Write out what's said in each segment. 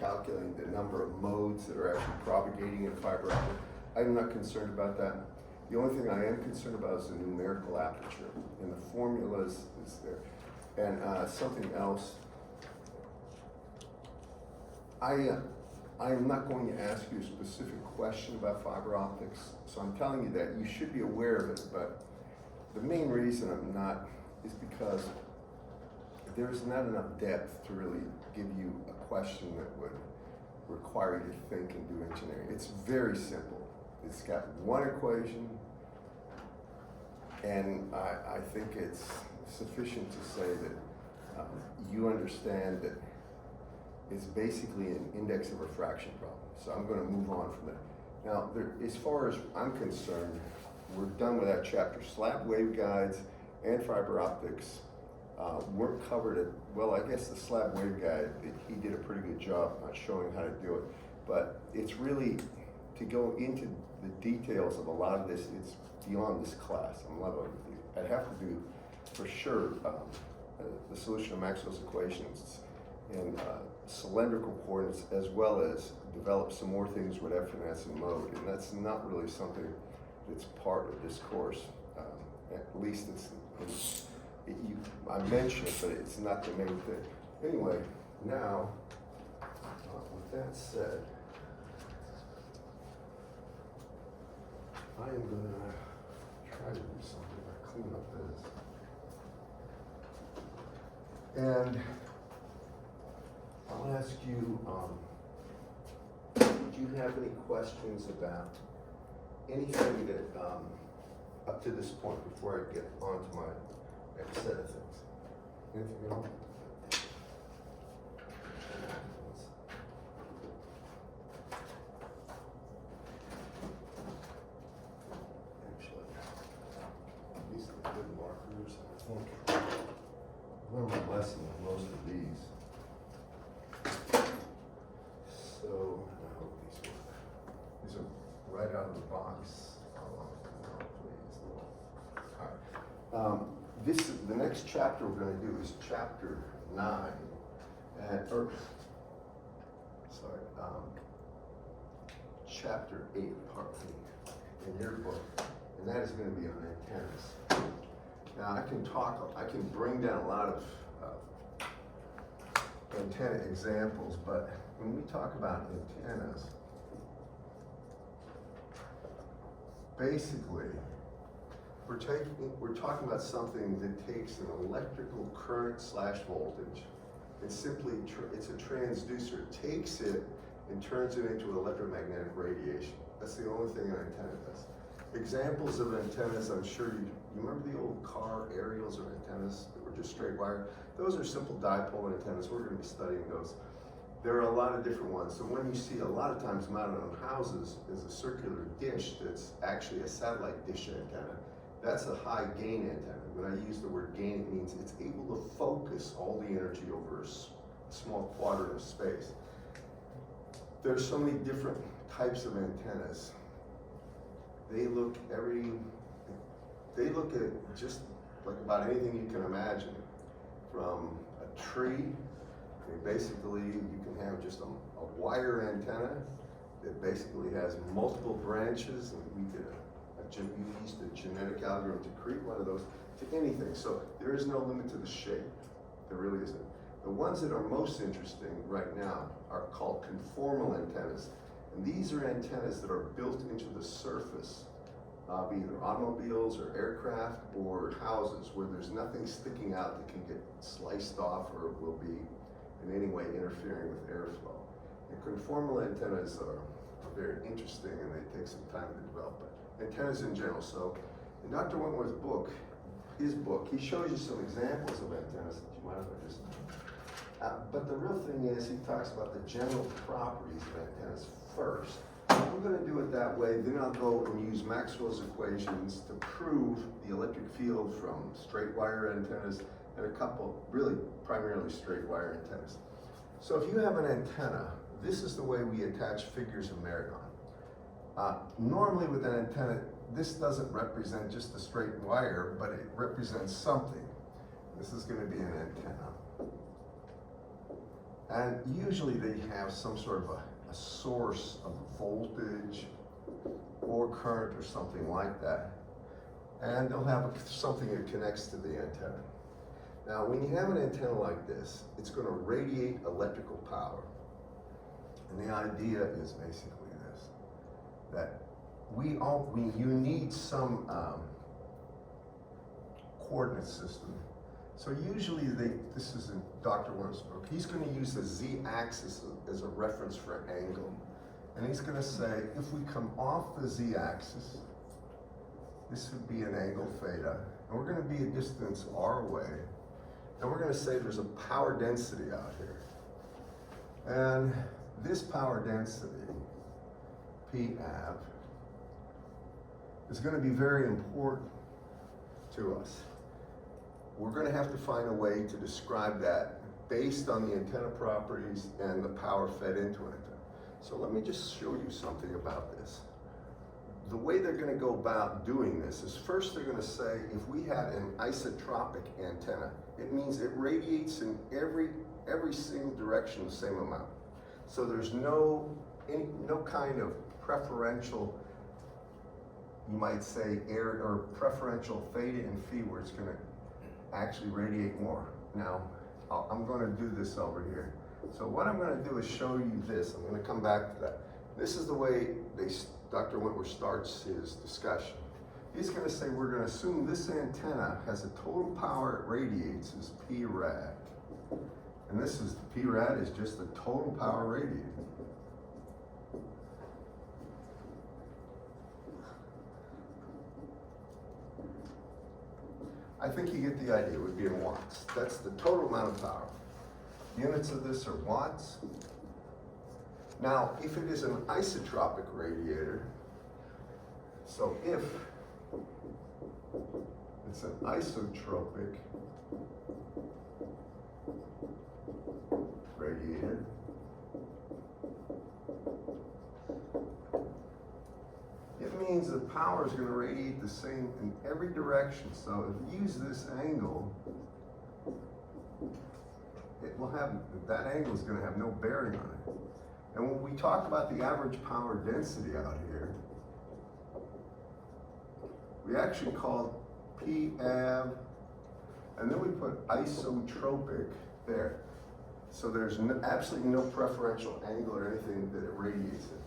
calculating the number of modes that are actually propagating in fiber optic. I'm not concerned about that. The only thing I am concerned about is the numerical aperture, and the formulas is there. And something else, I am not going to ask you a specific question about fiber optics, so I'm telling you that you should be aware of it, but the main reason I'm not is because there's not enough depth to really give you a question that would require you to think and do engineering. It's very simple. It's got one equation, and I think it's sufficient to say that you understand that it's basically an index of refraction problem. So I'm going to move on from that. Now, as far as I'm concerned, we're done with that chapter. Slab waveguides and fiber optics weren't covered at, well, I guess the slab waveguide, he did a pretty good job on showing how to do it. But it's really, to go into the details of a lot of this, it's beyond this class. I'm level with you. I'd have to do, for sure, the solution of Maxwell's equations and cylindrical coordinates, as well as develop some more things with evanescent mode. And that's not really something that's part of this course. At least I mentioned it, but it's not the main thing. Anyway, now, with that said, I am going to try to do something to clean up this. And I'll ask you, do you have any questions about anything that, up to this point, before I get on to my next set of things? Anything at all? Actually, these are the good markers. I think I learned my lesson with most of these. So, I hope these work. These are right out of the box. All right. The next chapter we're going to do is chapter 9, chapter 8, part 8 in your book, and that is going to be on antennas. Now I can bring down a lot of antenna examples, but when we talk about antennas, basically, we're talking about something that takes an electrical current / voltage, and simply it's a transducer. It takes it and turns it into electromagnetic radiation. That's the only thing an antenna does. Examples of antennas, I'm sure you remember the old car aerials of antennas that were just straight wire? Those are simple dipole antennas. We're going to be studying those. There are a lot of different ones. So when you see a lot of times mounted on houses is a circular dish that's actually a satellite dish antenna. That's a high gain antenna. When I use the word gain, it means it's able to focus all the energy over a small quadrant of space. There's so many different types of antennas. They look at just like about anything you can imagine. From a tree, basically you can have just a wire antenna that basically has multiple branches, and we did we used a genetic algorithm to create one of those, to anything. So there is no limit to the shape. There really isn't. The ones that are most interesting right now are called conformal antennas. And these are antennas that are built into the surface of either automobiles or aircraft or houses, where there's nothing sticking out that can get sliced off or will be in any way interfering with airflow. And conformal antennas are very interesting, and they take some time to develop. But antennas in general. So in Dr. Wentworth's book, he shows you some examples of antennas. Do you mind if I just, but the real thing is he talks about the general properties of antennas first. We're going to do it that way, then I'll go and use Maxwell's equations to prove the electric field from straight wire antennas and a couple really primarily straight wire antennas. So if you have an antenna, this is the way we attach figures of merit on. Normally with an antenna, this doesn't represent just a straight wire, but it represents something. This is going to be an antenna. And usually they have some sort of a source of voltage or current or something like that. And they'll have something that connects to the antenna. Now, when you have an antenna like this, it's going to radiate electrical power. And the idea is basically this, that you need some coordinate system. So usually this is in Dr. Werner's book, he's going to use the z-axis as a reference for angle. And he's going to say, if we come off the z-axis, this would be an angle theta, and we're going to be a distance r away, and we're going to say there's a power density out here. And this power density, P ab, is going to be very important to us. We're going to have to find a way to describe that based on the antenna properties and the power fed into it. So let me just show you something about this. The way they're going to go about doing this is first they're going to say if we had an isotropic antenna, it means it radiates in every single direction the same amount. So there's no kind of preferential, you might say, air or preferential theta and phi where it's going to actually radiate more. Now, I'm going to do this over here. So what I'm going to do is show you this. I'm going to come back to that. This is the way Dr. Wentworth starts his discussion. He's going to say we're going to assume this antenna has a total power it radiates is P rad. And this is, P rad is just the total power radiated. I think you get the idea, it would be in watts. That's the total amount of power. Units of this are watts. Now, if it is an isotropic radiator, so if it's an isotropic radiator, it means the power is going to radiate the same in every direction. So if you use this angle, it will have, that angle is going to have no bearing on it. And when we talk about the average power density out here, we actually call P ab, and then we put isotropic there. So there's absolutely no preferential angle or anything that it radiates in.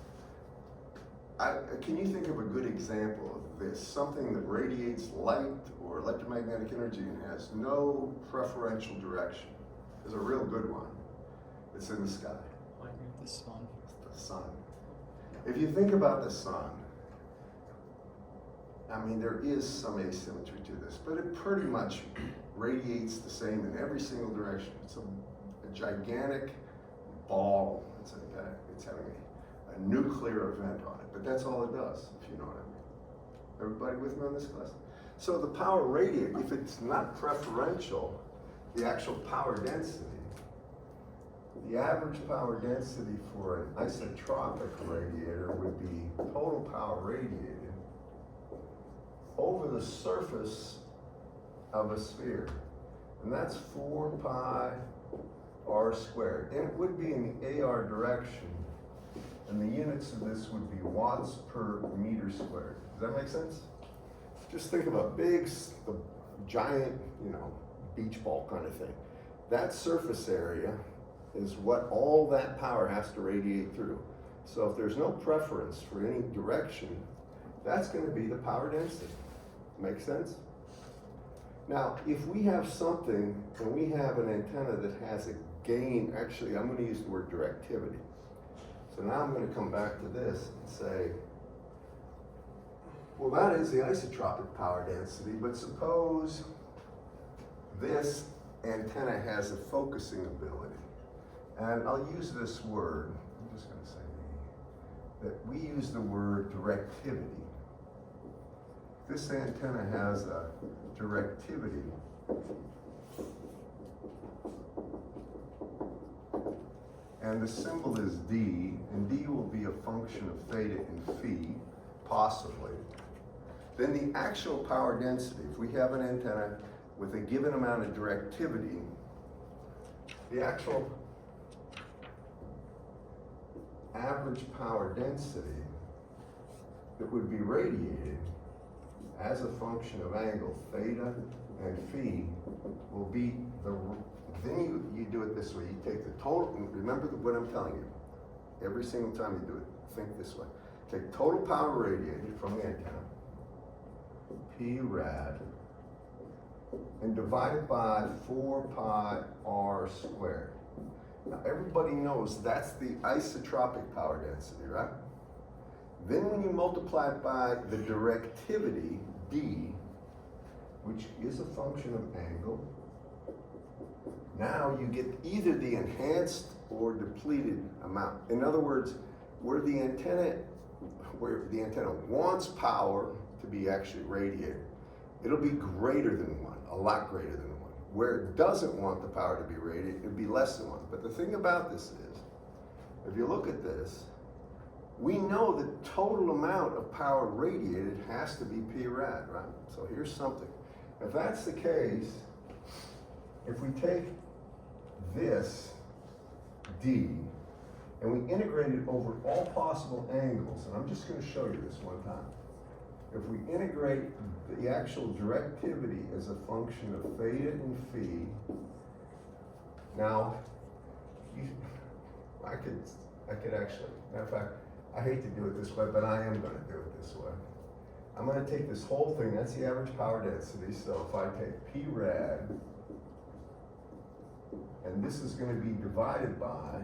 Can you think of a good example of this? Something that radiates light or electromagnetic energy and has no preferential direction. There's a real good one. It's in the sky. The sun. It's the sun. If you think about the sun, I mean, there is some asymmetry to this, but it pretty much radiates the same in every single direction. It's a gigantic ball. It's having a nuclear event on it, but that's all it does, if you know what I mean. Everybody with me on this class? So the power radiated, if it's not preferential, the actual power density, the average power density for an isotropic radiator would be total power radiated over the surface of a sphere. And that's 4 pi r squared. And it would be in the AR direction. And the units of this would be watts per meter squared. Does that make sense? Just think of a big, giant, beach ball kind of thing. That surface area is what all that power has to radiate through. So if there's no preference for any direction, that's going to be the power density. Make sense? Now, if we have something, and we have an antenna that has a gain, actually, I'm going to use the word directivity. So now I'm going to come back to this and say, well, that is the isotropic power density, but suppose this antenna has a focusing ability. And I'll use this word, I'm just going to say that we use the word directivity. This antenna has a directivity and the symbol is D, and D will be a function of theta and phi, possibly. Then the actual power density, if we have an antenna with a given amount of directivity, the actual average power density that would be radiated as a function of angle theta and phi will be then you do it this way. You take the total, remember what I'm telling you. Every single time you do it, think this way. Take total power radiated from the antenna, P rad, and divide it by 4 pi r squared. Now everybody knows that's the isotropic power density, right? Then when you multiply it by the directivity, D, which is a function of angle, now you get either the enhanced or depleted amount. In other words, where the antenna wants power to be actually radiated, it'll be greater than 1, a lot greater than 1. Where it doesn't want the power to be radiated, it'll be less than 1. But the thing about this is, if you look at this, we know the total amount of power radiated has to be P rad, right? So here's something. If that's the case, if we take this D and we integrate it over all possible angles, and I'm just going to show you this one time. If we integrate the actual directivity as a function of theta and phi, now I could actually, matter of fact, I hate to do it this way, but I am going to do it this way. I'm going to take this whole thing, that's the average power density, so if I take P rad, and this is going to be divided by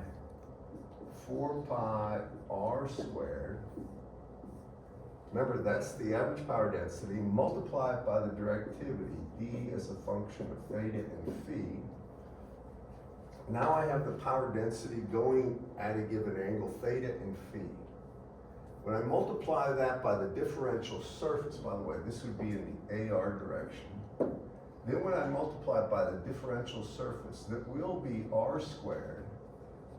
4 pi r squared. Remember, that's the average power density multiplied by the directivity, D as a function of theta and phi. Now I have the power density going at a given angle, theta and phi. When I multiply that by the differential surface, by the way, this would be in the AR direction. Then when I multiply it by the differential surface, that will be r squared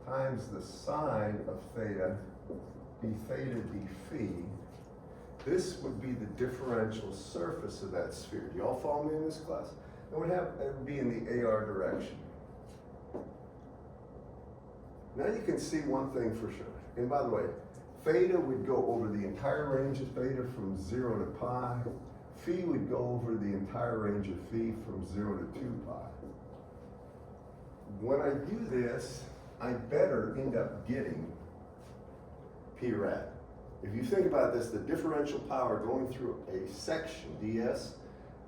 times the sine of theta, d theta, d phi. This would be the differential surface of that sphere. Do y'all follow me in this class? It would be in the AR direction. Now you can see one thing for sure. And by the way, theta would go over the entire range of theta from 0 to pi. Phi would go over the entire range of phi from 0 to 2 pi. When I do this, I better end up getting P rad. If you think about this, the differential power going through a section, ds,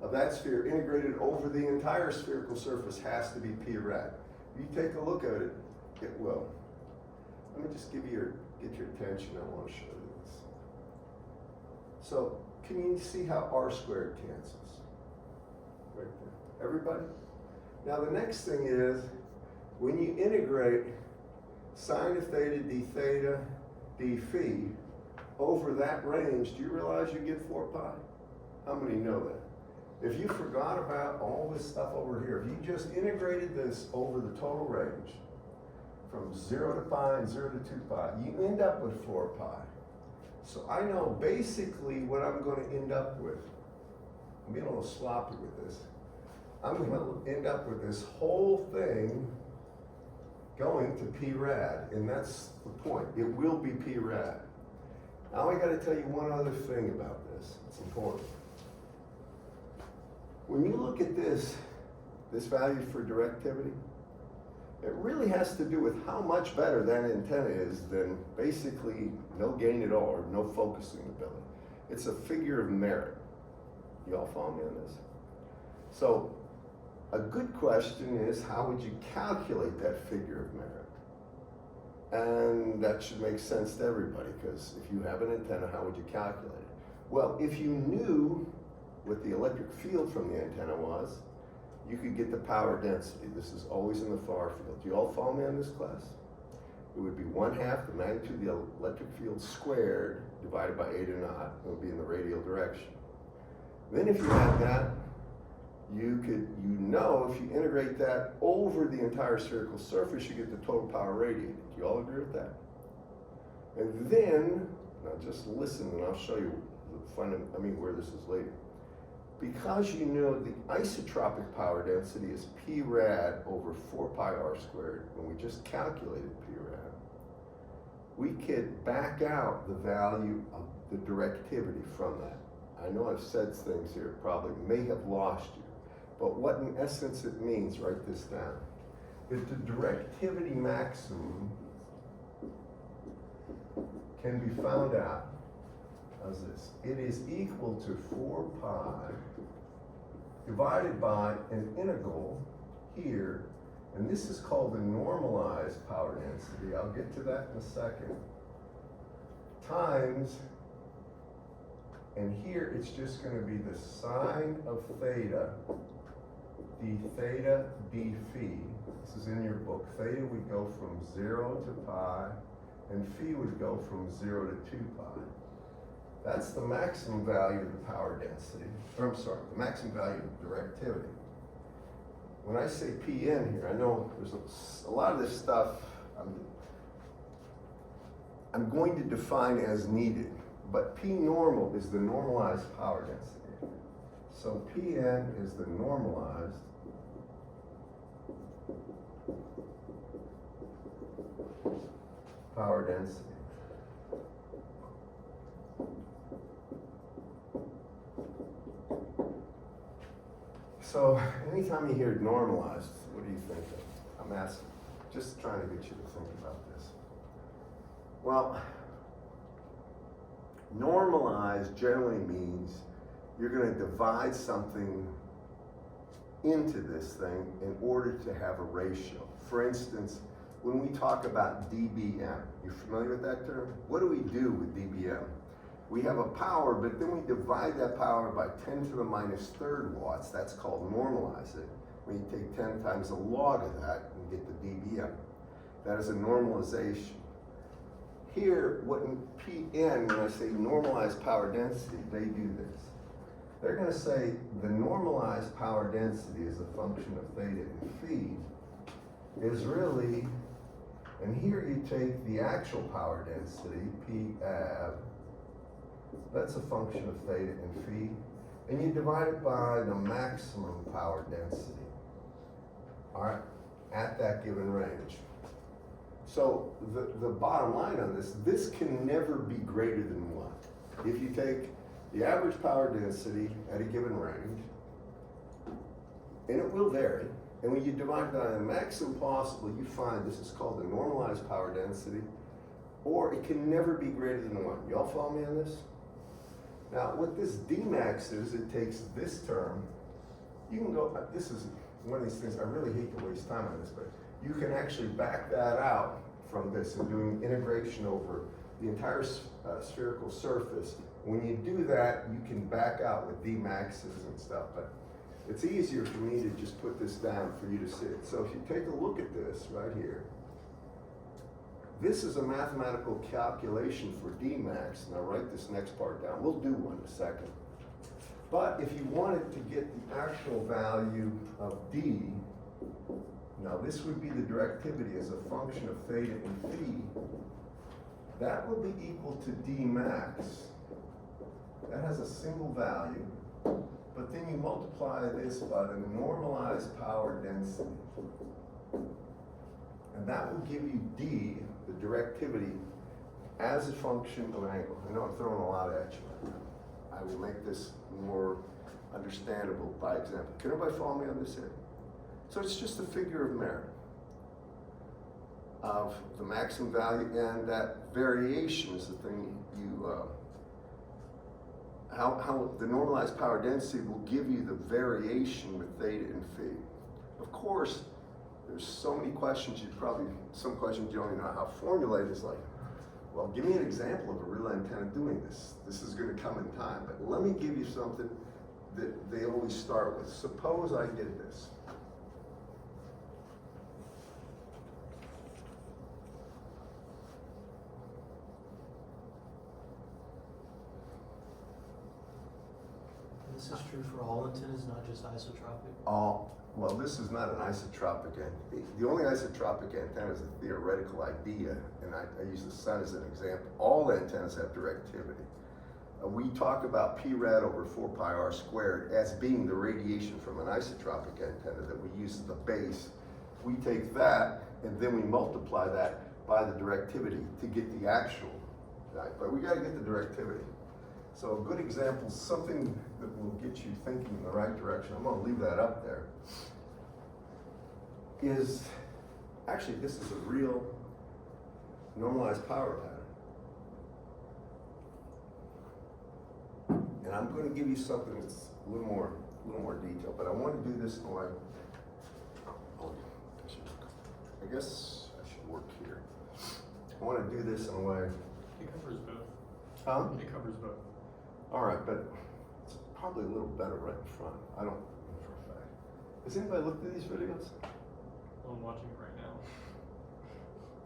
of that sphere integrated over the entire spherical surface has to be P rad. If you take a look at it, it will. Let me just get your attention, I want to show you this. So, can you see how r squared cancels? Right there. Everybody? Now the next thing is, when you integrate sine of theta, d theta, d phi, over that range, do you realize you get 4 pi? How many know that? If you forgot about all this stuff over here, if you just integrated this over the total range, from 0 to pi and 0 to 2 pi, you end up with 4 pi. So I know basically what I'm going to end up with. I'm being a little sloppy with this. I'm going to end up with this whole thing going to P rad, and that's the point. It will be P rad. Now I got to tell you one other thing about this. It's important. When you look at this value for directivity, it really has to do with how much better that antenna is than basically no gain at all or no focusing ability. It's a figure of merit. You all follow me on this? So a good question is, how would you calculate that figure of merit? And that should make sense to everybody, because if you have an antenna, how would you calculate it? Well, if you knew what the electric field from the antenna was, you could get the power density. This is always in the far field. Do you all follow me on this class? It would be 1/2 the magnitude of the electric field squared divided by 8 naught. It would be in the radial direction. Then if you had that, you know if you integrate that over the entire spherical surface, you get the total power radiated. Do you all agree with that? And then, now just listen and I'll show you where this is later. Because you know the isotropic power density is P rad over 4 pi r squared when we just calculated P rad, we could back out the value of the directivity from that. I know I've said things here probably may have lost you, but what in essence it means, write this down. If the directivity maximum can be found out as this, it is equal to 4 pi divided by an integral here, and this is called the normalized power density, I'll get to that in a second, times, and here it's just going to be the sine of theta, d theta d phi. This is in your book. Theta would go from 0 to pi, and phi would go from 0 to 2 pi. That's the maximum value of the power density, or I'm sorry, the maximum value of directivity. When I say Pn here, I know there's a lot of this stuff I'm going to define as needed, but P normal is the normalized power density. So Pn is the normalized power density. So anytime you hear normalized, what do you think of? I'm asking, just trying to get you to think about this. Well, normalized generally means you're going to divide something into this thing in order to have a ratio. For instance, when we talk about dBm, you familiar with that term? What do we do with dBm? We have a power, but then we divide that power by 10 to the minus third watts. That's called normalize it. When you take 10 times the log of that, you get the dBm. That is a normalization. Here, what in Pn, when I say normalized power density, they do this. They're going to say the normalized power density as a function of theta and phi is really, and here you take the actual power density, P ab, that's a function of theta and phi, and you divide it by the maximum power density, all right, at that given range. So the bottom line on this can never be greater than 1. If you take the average power density at a given range, and it will vary, and when you divide by the maximum possible, you find this is called the normalized power density, or it can never be greater than 1. Y'all follow me on this? Now, what this Dmax is, it takes this term, you can go, this is one of these things, I really hate to waste time on this, but you can actually back that out from this and doing integration over the entire spherical surface. When you do that, you can back out with Dmaxes and stuff, but it's easier for me to just put this down for you to see it. So if you take a look at this right here, this is a mathematical calculation for Dmax. Now write this next part down. We'll do one in a second. But if you wanted to get the actual value of D, now this would be the directivity as a function of theta and phi. That will be equal to D max. That has a single value, but then you multiply this by the normalized power density. And that will give you D, the directivity, as a function of angle. I know I'm throwing a lot at you. I will make this more understandable by example. Can everybody follow me on this here? So it's just a figure of merit of the maximum value, and that variation is the thing how the normalized power density will give you the variation with theta and phi. Of course, there's so many questions, some questions you don't even know how to formulate. It's like, well, give me an example of a real antenna doing this. This is going to come in time, but let me give you something that they always start with. Suppose I did this. This is true for all antennas, not just isotropic? Well, this is not an isotropic antenna. The only isotropic antenna is a theoretical idea, and I use the sun as an example. All antennas have directivity. We talk about P rad over 4 pi r squared as being the radiation from an isotropic antenna that we use as the base. We take that, and then we multiply that by the directivity to get the actual, right? But we gotta get the directivity. So a good example, something that will get you thinking in the right direction, I'm gonna leave that up there, is, actually this is a real normalized power pattern. And I'm gonna give you something that's a little more detailed, but I wanna do this in a way, I guess I should work here. I wanna do this in a way. It covers both. Huh? It covers both. All right, but it's probably a little better right in front. I don't know for a fact. Has anybody looked at these videos? Well, I'm watching it right now.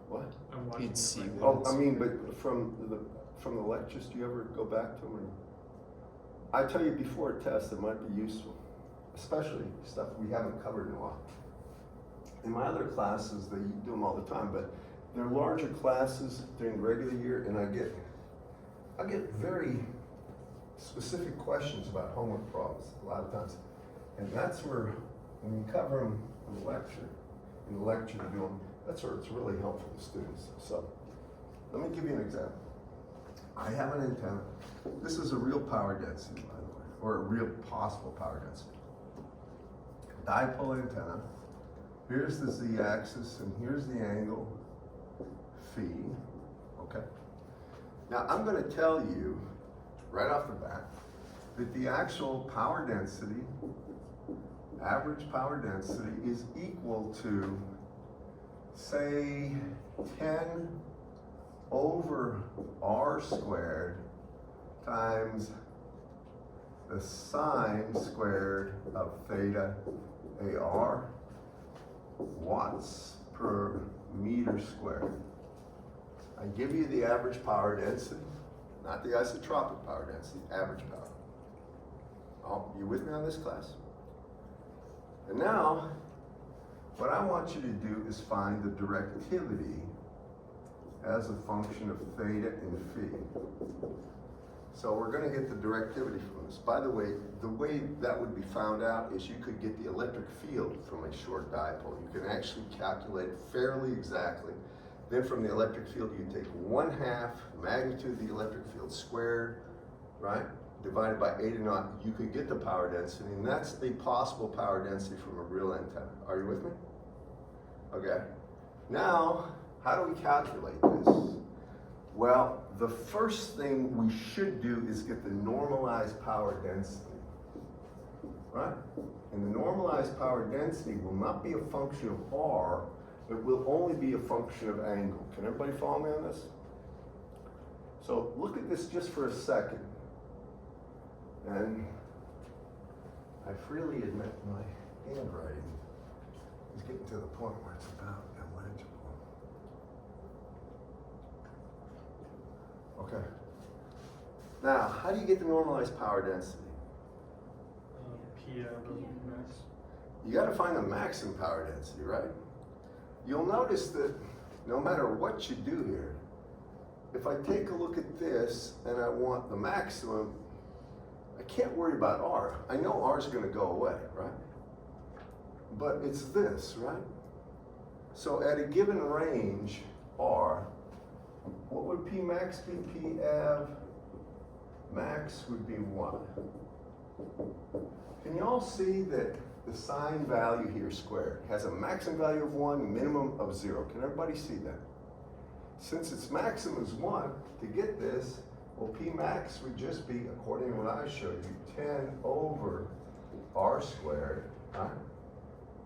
What? I'm watching You'd it see right what now. Oh, I mean, but from the lectures, do you ever go back to them? And I tell you before a test, it might be useful, especially stuff we haven't covered in a while. In my other classes, they do them all the time, but they're larger classes during the regular year, and I get very specific questions about homework problems a lot of times. And that's where, when you cover them in the lecture to do them, that's where it's really helpful to students. So, let me give you an example. I have an antenna. This is a real power density, by the way, or a real possible power density. Dipole antenna. Here's the z-axis, and here's the angle, phi, okay? Now, I'm gonna tell you, right off the bat, that the actual power density, average power density, is equal to, say, 10 over r squared times the sine squared of theta AR watts per meter squared. I give you the average power density, not the isotropic power density, average power. Oh, you with me on this, class? And now, what I want you to do is find the directivity as a function of theta and phi. So we're gonna get the directivity from this. By the way that would be found out is you could get the electric field from a short dipole. You can actually calculate it fairly exactly. Then from the electric field, you take 1/2 magnitude of the electric field squared, right? Divided by 8/0, you could get the power density, and that's a possible power density from a real antenna. Are you with me? Okay. Now, how do we calculate this? Well, the first thing we should do is get the normalized power density, right? And the normalized power density will not be a function of R, it will only be a function of angle. Can everybody follow me on this? So look at this just for a second. And I freely admit my handwriting is getting to the point where it's about illegible. Okay. Now, how do you get the normalized power density? P over max. You gotta find the maximum power density, right? You'll notice that no matter what you do here, if I take a look at this and I want the maximum, I can't worry about R. I know R is gonna go away, right? But it's this, right? So at a given range, R, what would P max be? P av max would be 1. Can you all see that the sine value here squared has a maximum value of 1, minimum of 0? Can everybody see that? Since its maximum is 1, to get this, well, P max would just be, according to what I showed you, 10 over R squared, right?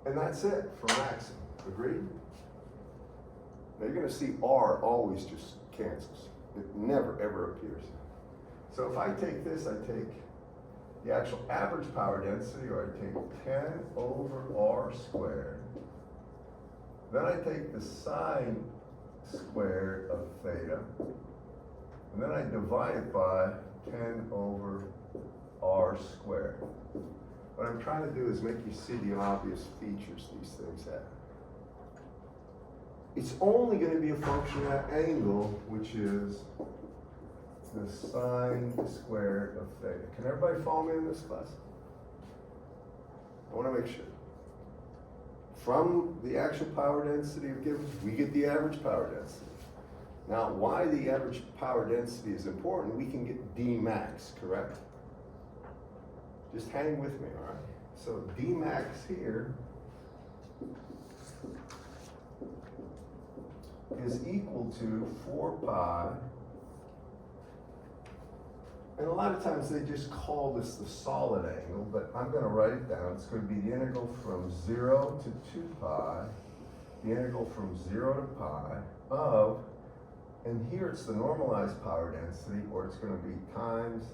And that's it for maximum. Agreed? Now you're going to see R always just cancels. It never ever appears. So if I take this, I take the actual average power density, or I take 10 over R squared. Then I take the sine squared of theta, and then I divide it by 10 over R squared. What I'm trying to do is make you see the obvious features these things have. It's only going to be a function of that angle, which is the sine squared of theta. Can everybody follow me in this class? I want to make sure. From the actual power density of given, we get the average power density. Now, why the average power density is important, we can get D max, correct? Just hang with me, all right? So D max here is equal to 4 pi. And a lot of times they just call this the solid angle, but I'm gonna write it down. It's gonna be the integral from 0 to 2 pi, the integral from 0 to pi of, and here it's the normalized power density, or it's gonna be times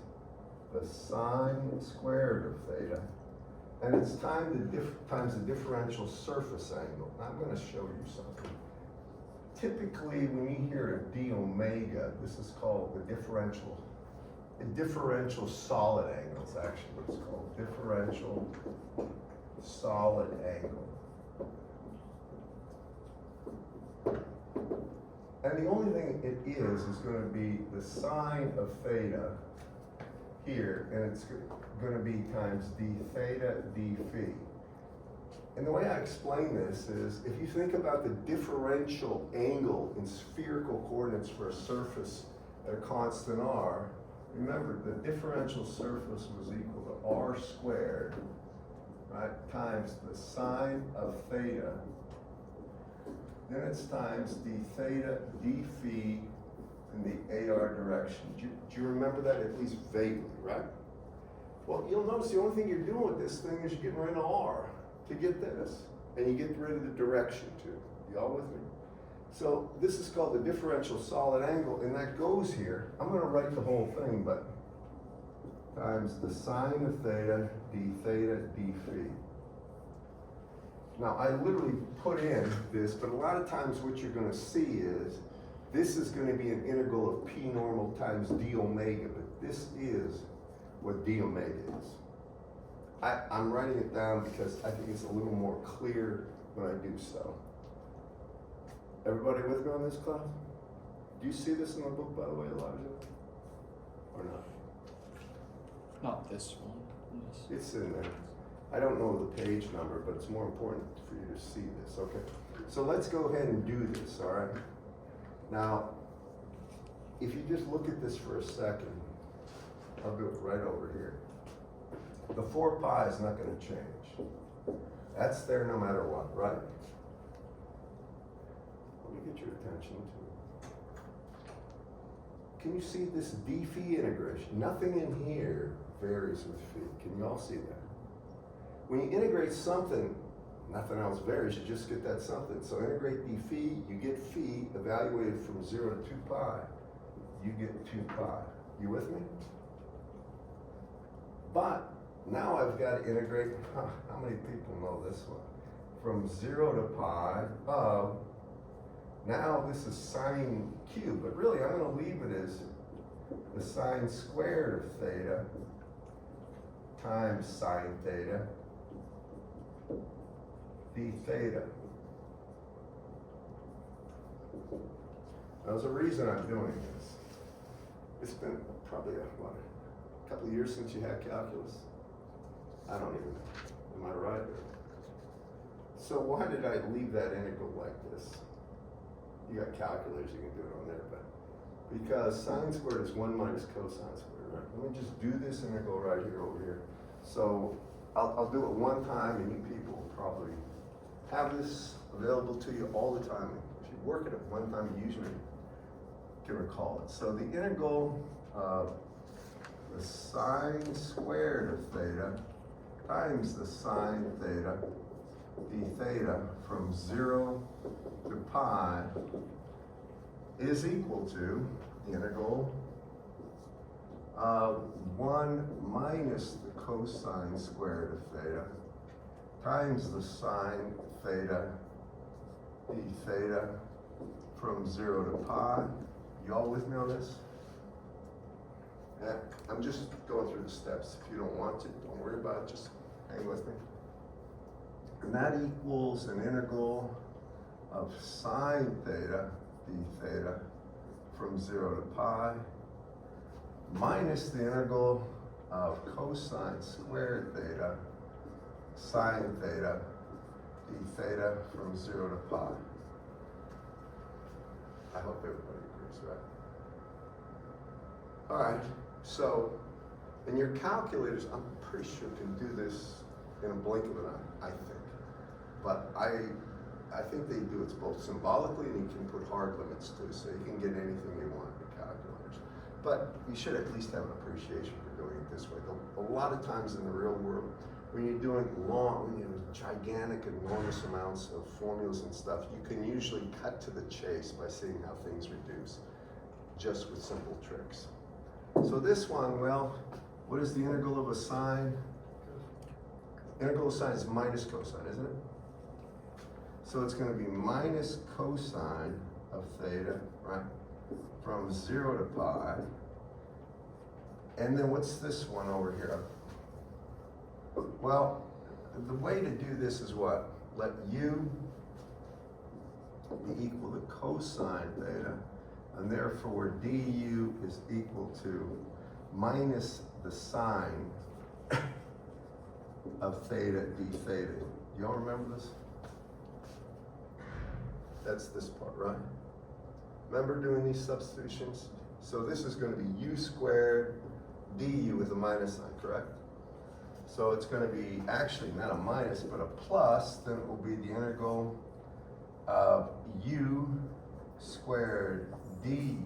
the sine squared of theta, and it's times the differential surface angle. Now I'm gonna show you something. Typically, when you hear a d omega, this is called the differential solid angle. It's actually what it's called, differential solid angle. And the only thing it is going to be the sine of theta here, and it's going to be times d theta d phi. And the way I explain this is, if you think about the differential angle in spherical coordinates for a surface at a constant r, remember the differential surface was equal to r squared, right, times the sine of theta. Then it's times d theta d phi in the AR direction. Do you remember that at least vaguely, right? Well, you'll notice the only thing you're doing with this thing is you're getting rid of r to get this, and you get rid of the direction too. Y'all with me? So this is called the differential solid angle, and that goes here. I'm going to write the whole thing, but times the sine of theta d phi. Now, I literally put in this, but a lot of times what you're going to see is this is going to be an integral of p normal times d omega, but this is what d omega is. I'm writing it down because I think it's a little more clear when I do so. Everybody with me on this, class? Do you see this in the book, by the way, Elijah? Or not? Not this one. Yes. It's in there. I don't know the page number, but it's more important for you to see this, okay? So let's go ahead and do this, all right? Now, if you just look at this for a second, I'll do it right over here. The 4 pi is not going to change. That's there no matter what, right? Let me get your attention to it. Can you see this d phi integration? Nothing in here varies with phi. Can you all see that? When you integrate something, nothing else varies, you just get that something. So integrate d phi, you get phi evaluated from 0 to 2 pi. You get 2 pi. You with me? But now I've got to integrate, how many people know this one? From 0 to pi of, now this is sine cubed, but really I'm going to leave it as the sine squared of theta times sine theta d theta. Now, there's a reason I'm doing this. It's been probably a couple of years since you had calculus. I don't even know. Am I right? So why did I leave that integral like this? You got calculators, you can do it on there, but because sine squared is 1 minus cosine squared, right? Let me just do this integral right here over here. So I'll do it one time, and you people will probably have this available to you all the time. If you work it at one time, you usually can recall it. So the integral of the sine squared of theta times the sine theta d theta from 0 to pi is equal to the integral of 1 minus the cosine squared of theta times the sine theta d theta from 0 to pi. Y'all with me on this? Yeah, I'm just going through the steps. If you don't want to, don't worry about it, just hang with me. And that equals an integral of sine theta d theta from 0 to pi minus the integral of cosine squared theta sine theta d theta from 0 to pi. I hope everybody agrees, right? All right, so, and your calculators, I'm pretty sure can do this in a blink of an eye, I think. But I think they do it both symbolically and you can put hard limits too, so you can get anything you want in your calculators. But you should at least have an appreciation for doing it this way. A lot of times in the real world, when you're doing long, gigantic, enormous amounts of formulas and stuff, you can usually cut to the chase by seeing how things reduce, just with simple tricks. So this one, well, what is the integral of a sine? Integral of sine is minus cosine, isn't it? So it's going to be minus cosine of theta, right? From 0 to pi. And then what's this one over here? Well, the way to do this is what? Let u be equal to cosine theta, and therefore du is equal to minus the sine of theta d theta. Do y'all remember this? That's this part, right? Remember doing these substitutions? So this is going to be u squared du with a minus sign, correct? So it's going to be actually not a minus, but a plus. Then it will be the integral of u squared du.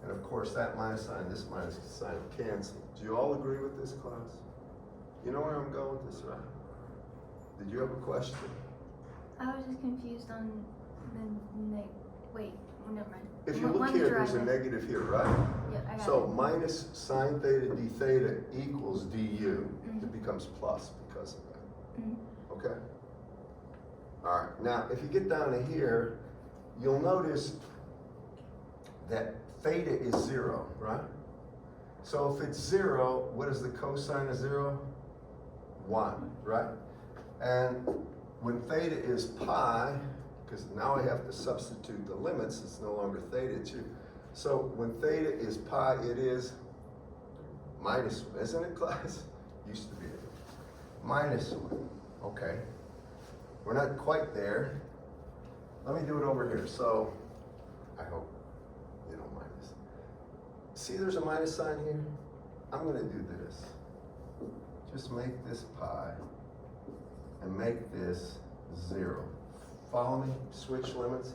And of course, that minus sign, this minus sign cancel. Do you all agree with this, class? You know where I'm going with this, right? Did you have a question? I was just confused on the wait, well, never mind. If you look One's here, there's a derived. negative here, right? Yeah, I got So it. minus sine theta d theta equals du. It becomes plus because of that. Okay? All right, now if you get down to here, you'll notice that theta is 0, right? So if it's 0, what is the cosine of 0? 1, right? And when theta is pi, because now I have to substitute the limits, it's no longer theta, it's u. So when theta is pi, it is minus 1, isn't it, class? Used to be minus 1, okay. We're not quite there. Let me do it over here. So I hope you don't mind this. See there's a minus sign here? I'm gonna do this. Just make this pi and make this 0. Follow me? Switch limits.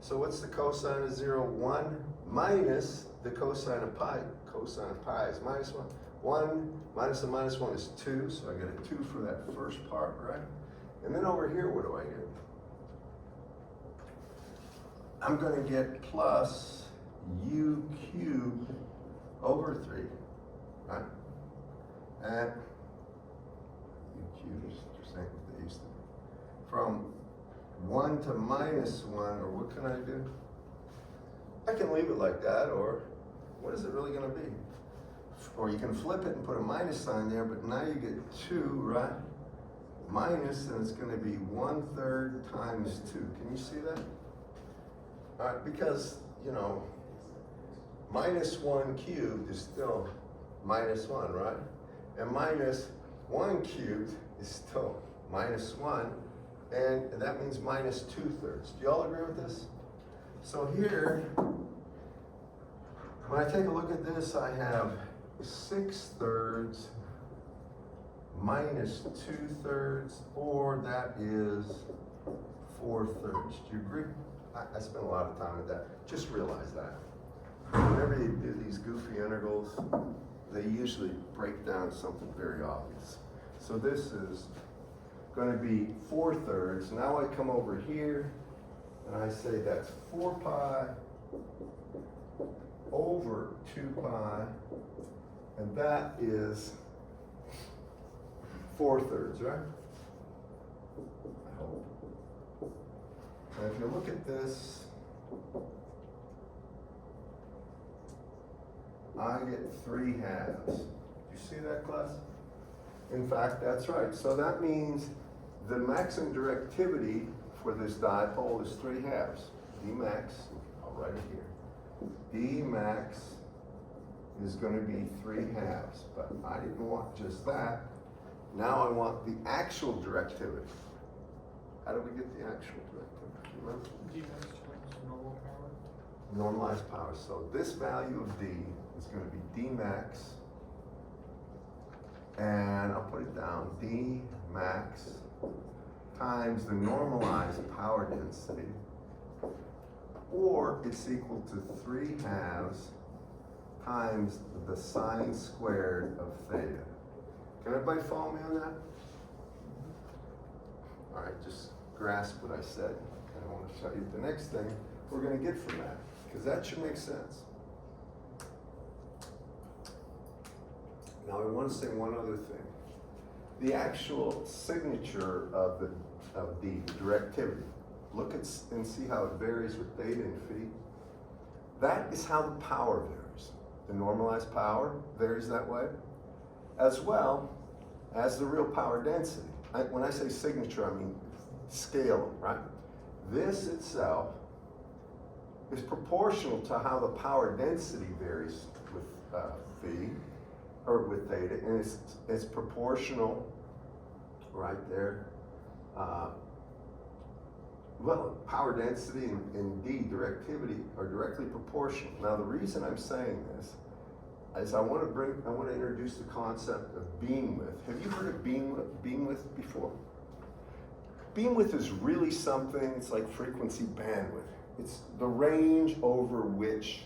So what's the cosine of 0? 1 minus the cosine of pi. Cosine of pi is minus 1. 1 minus a minus 1 is 2, so I get a 2 for that first part, right? And then over here, what do I get? I'm going to get plus u cubed over 3, right? And u cubed is just like what they used to be. From 1 to minus 1, or what can I do? I can leave it like that, or what is it really going to be? Or you can flip it and put a minus sign there, but now you get 2, right? Minus, and it's going to be 1/3 times 2. Can you see that? All right, because, you know, minus 1 cubed is still minus 1, right? And minus 1 cubed is still minus 1. And that means minus 2/3. Do you all agree with this? So here, when I take a look at this, I have 6/3 minus 2/3, or that is 4/3. Do you agree? I spent a lot of time with that. Just realize that. Whenever you do these goofy integrals, they usually break down something very obvious. So this is going to be 4/3. Now I come over here and I say that's 4 pi over 2 pi, and that is 4/3, right? I hope. And if you look at this, I get 3/2. You see that, class? In fact, that's right. So that means the maximum directivity for this dipole is 3/2. D max, I'll write it here. D max is going to be 3/2, but I didn't want just that. Now I want the actual directivity. How do we get the actual directivity? Do you remember? D max times normal power. Normalized power. So this value of D is going to be D max, and I'll put it down, D max times the normalized power density, or it's equal to 3/2 times the sine squared of theta. Can everybody follow me on that? All right, just grasp what I said. And I want to show you the next thing we're going to get from that, because that should make sense. Now I want to say one other thing. The actual signature of the directivity, look at and see how it varies with theta and phi. That is how the power varies. The normalized power varies that way, as well as the real power density. When I say signature, I mean scale, right? This itself is proportional to how the power density varies with phi, or with theta, and it's proportional right there. Well, power density and D, directivity, are directly proportional. Now, the reason I'm saying this is I want to introduce the concept of beamwidth. Have you heard of beamwidth before? Beamwidth is really something, it's like frequency bandwidth. It's the range over which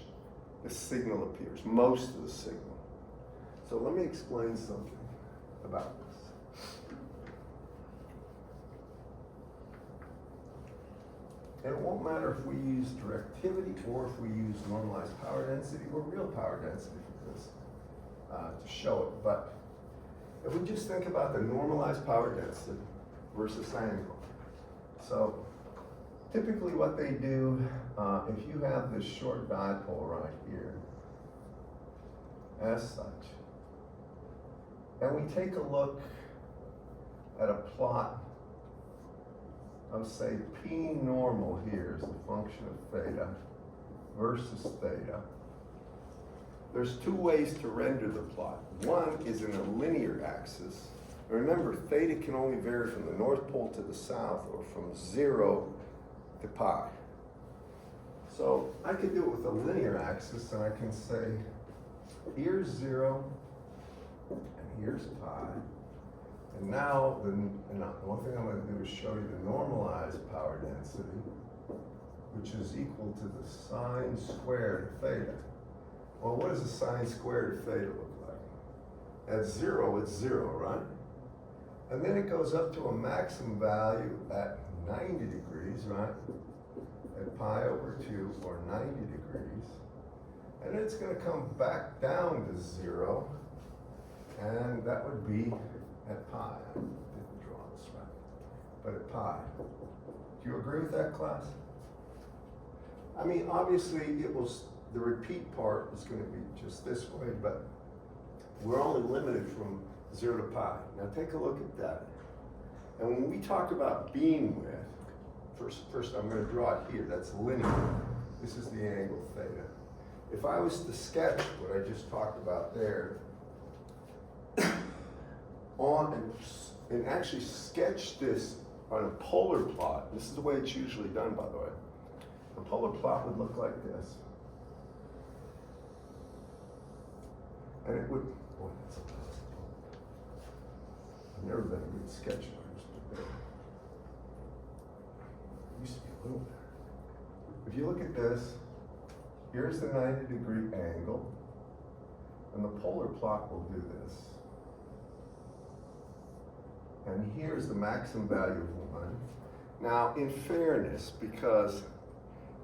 the signal appears, most of the signal. So let me explain something about this. And it won't matter if we use directivity or if we use normalized power density or real power density for this to show it. But if we just think about the normalized power density versus angle. So typically what they do, if you have this short dipole right here, as such, and we take a look at a plot of, say, P normal here is the function of theta versus theta. There's two ways to render the plot. One is in a linear axis. Remember, theta can only vary from the North Pole to the south, or from 0 to pi. So I could do it with a linear axis, and I can say, here's 0, and here's pi. And now, the one thing I'm going to do is show you the normalized power density, which is equal to the sine squared of theta. Well, what does the sine squared of theta look like? At 0, it's 0, right? And then it goes up to a maximum value at 90 degrees, right? At pi over 2, or 90 degrees. And then it's going to come back down to 0, and that would be at pi. I didn't draw this right, but at pi. Do you agree with that, class? I mean, obviously, the repeat part is going to be just this way, but we're only limited from 0 to pi. Now take a look at that. And when we talk about beamwidth, first I'm going to draw it here. That's linear. This is the angle theta. If I was to sketch what I just talked about there, and actually sketch this on a polar plot. This is the way it's usually done, by the way. A polar plot would look like this. And it would, boy, that's I've never been a good sketch artist, but it used to be a little better. If you look at this, here's the 90-degree angle, and the polar plot will do this. And here's the maximum value of 1. Now, in fairness, because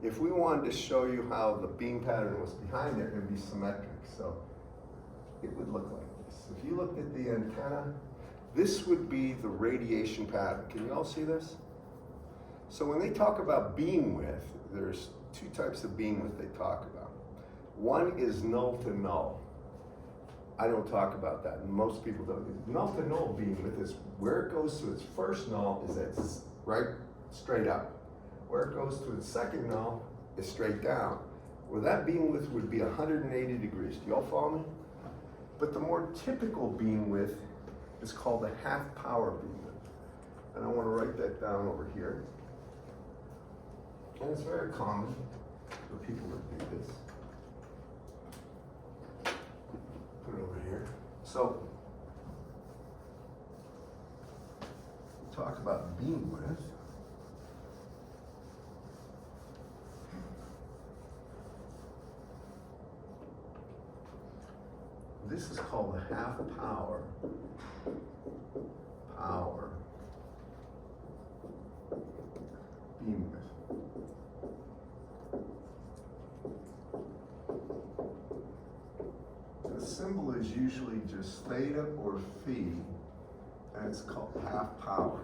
if we wanted to show you how the beam pattern was behind it, it would be symmetric. So it would look like this. If you looked at the antenna, this would be the radiation pattern. Can you all see this? So when they talk about beam width, there's two types of beam width they talk about. One is null to null. I don't talk about that. Most people don't. Null to null beam width is where it goes to its first null is at right straight up. Where it goes to its second null is straight down. Well, that beam width would be 180 degrees. Do y'all follow me? But the more typical beam width is called the half power beam width. And I want to write that down over here. And it's very common for people to do this. Put it over here. So, talk about beam width. This is called the half power beam width. The symbol is usually just theta or phi, and it's called half power.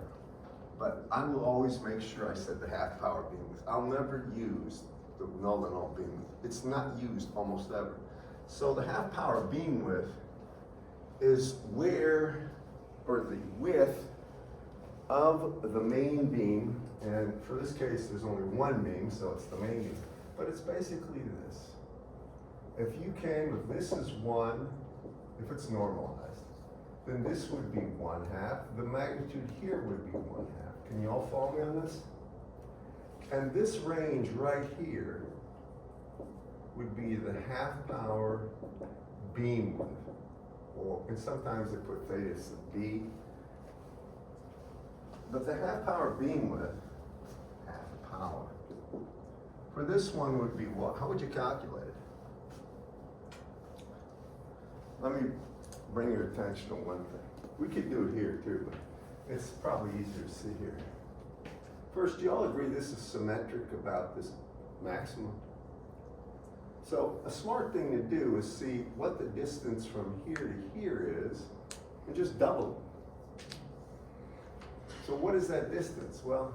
But I will always make sure I said the half power beam width. I'll never use the null to null beam width. It's not used almost ever. So the half power beam width is where, or the width of the main beam, and for this case there's only one beam, so it's the main beam. But it's basically this. If you came, if this is 1, if it's normalized, then this would be 1/2. The magnitude here would be 1/2. Can you all follow me on this? And this range right here would be the half power beam width. And sometimes they put theta as the B. But the half power beam width, half power, for this one would be what? How would you calculate it? Let me bring your attention to one thing. We could do it here too, but it's probably easier to see here. First, do you all agree this is symmetric about this maximum? So a smart thing to do is see what the distance from here to here is and just double it. So what is that distance? Well,